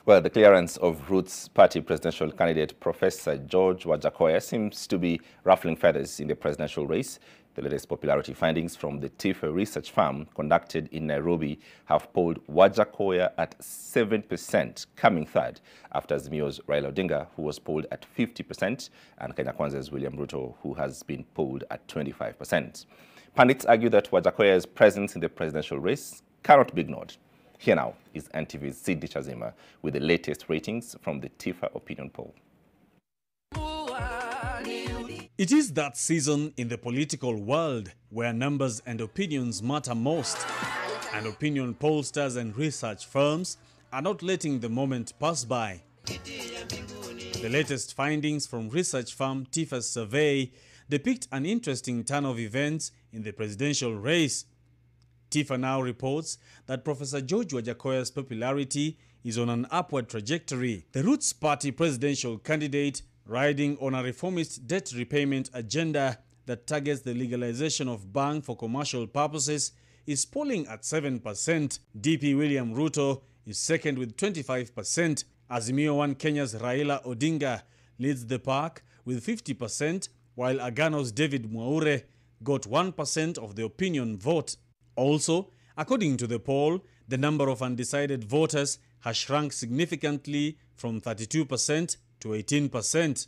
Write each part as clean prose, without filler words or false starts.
Well, the clearance of Ruto's party presidential candidate, Professor George Wajackoyah, seems to be ruffling feathers in the presidential race. The latest popularity findings from the TIFA research firm conducted in Nairobi have polled Wajackoyah at 7%, coming third after Azimio's Raila Odinga, who was polled at 50%, and Kenya Kwanza's William Ruto, who has been polled at 25%. Pundits argue that Wajackoyah's presence in the presidential race cannot be ignored. Here now is NTV's Sydney Chazima with the latest ratings from the TIFA opinion poll. It is that season in the political world where numbers and opinions matter most, and opinion pollsters and research firms are not letting the moment pass by. The latest findings from research firm TIFA's survey depict an interesting turn of events in the presidential race. TIFA now reports that Professor George Wajackoyah's popularity is on an upward trajectory. The Roots Party presidential candidate, riding on a reformist debt repayment agenda that targets the legalization of bang for commercial purposes, is polling at 7%. DP William Ruto is second with 25%. Azimio One Kenya's Raila Odinga leads the pack with 50%, while Agano's David Mwaure got 1% of the opinion vote. Also, according to the poll, the number of undecided voters has shrunk significantly from 32% to 18%.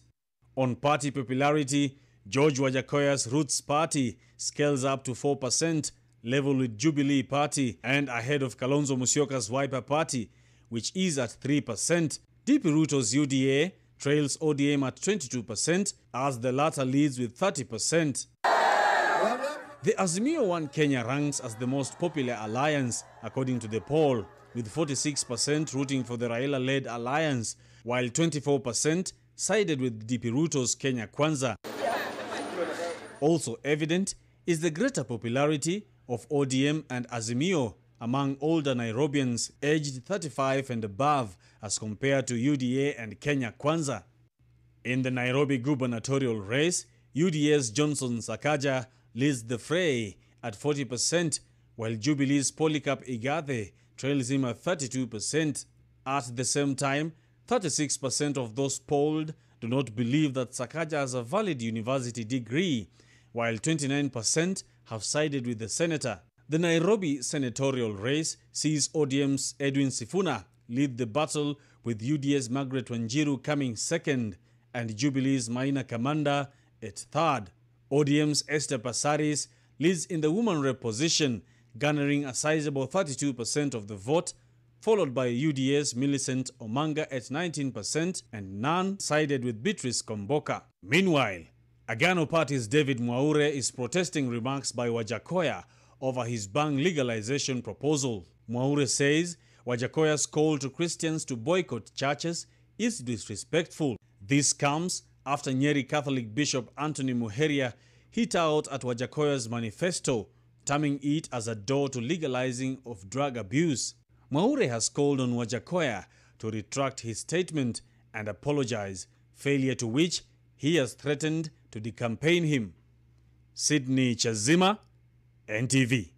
On party popularity, George Wajackoyah's Roots Party scales up to 4%, level with Jubilee Party, and ahead of Kalonzo Musyoka's Wiper Party, which is at 3%. DP Ruto's UDA trails ODM at 22%, as the latter leads with 30%. The Azimio One Kenya ranks as the most popular alliance, according to the poll, with 46% rooting for the Raila-led alliance, while 24% sided with DP Ruto's Kenya Kwanza. Also evident is the greater popularity of ODM and Azimio among older Nairobians aged 35 and above as compared to UDA and Kenya Kwanza. In the Nairobi gubernatorial race, UDA's Johnson Sakaja leads the fray at 40%, while Jubilee's Polycarp Igathe trails him at 32%. At the same time, 36% of those polled do not believe that SAKAJA has a valid university degree, while 29% have sided with the senator. The Nairobi senatorial race sees ODM's Edwin Sifuna lead the battle, with UDA's Margaret Wanjiru coming second and Jubilee's Maina Kamanda at third. ODM's Esther Passaris leads in the woman rep position, garnering a sizable 32% of the vote, followed by UDA's Millicent Omanga at 19% and none sided with Beatrice Komboka. Meanwhile, Agano Party's David Mwaure is protesting remarks by Wajackoyah over his bang legalization proposal. Mwaure says Wajackoyah's call to Christians to boycott churches is disrespectful. This comes after Nyeri Catholic Bishop Anthony Muheria hit out at Wajackoyah's manifesto, terming it as a door to legalizing of drug abuse. Mwaure has called on Wajackoyah to retract his statement and apologize, failure to which he has threatened to decampaign him. Sydney Chazima, NTV.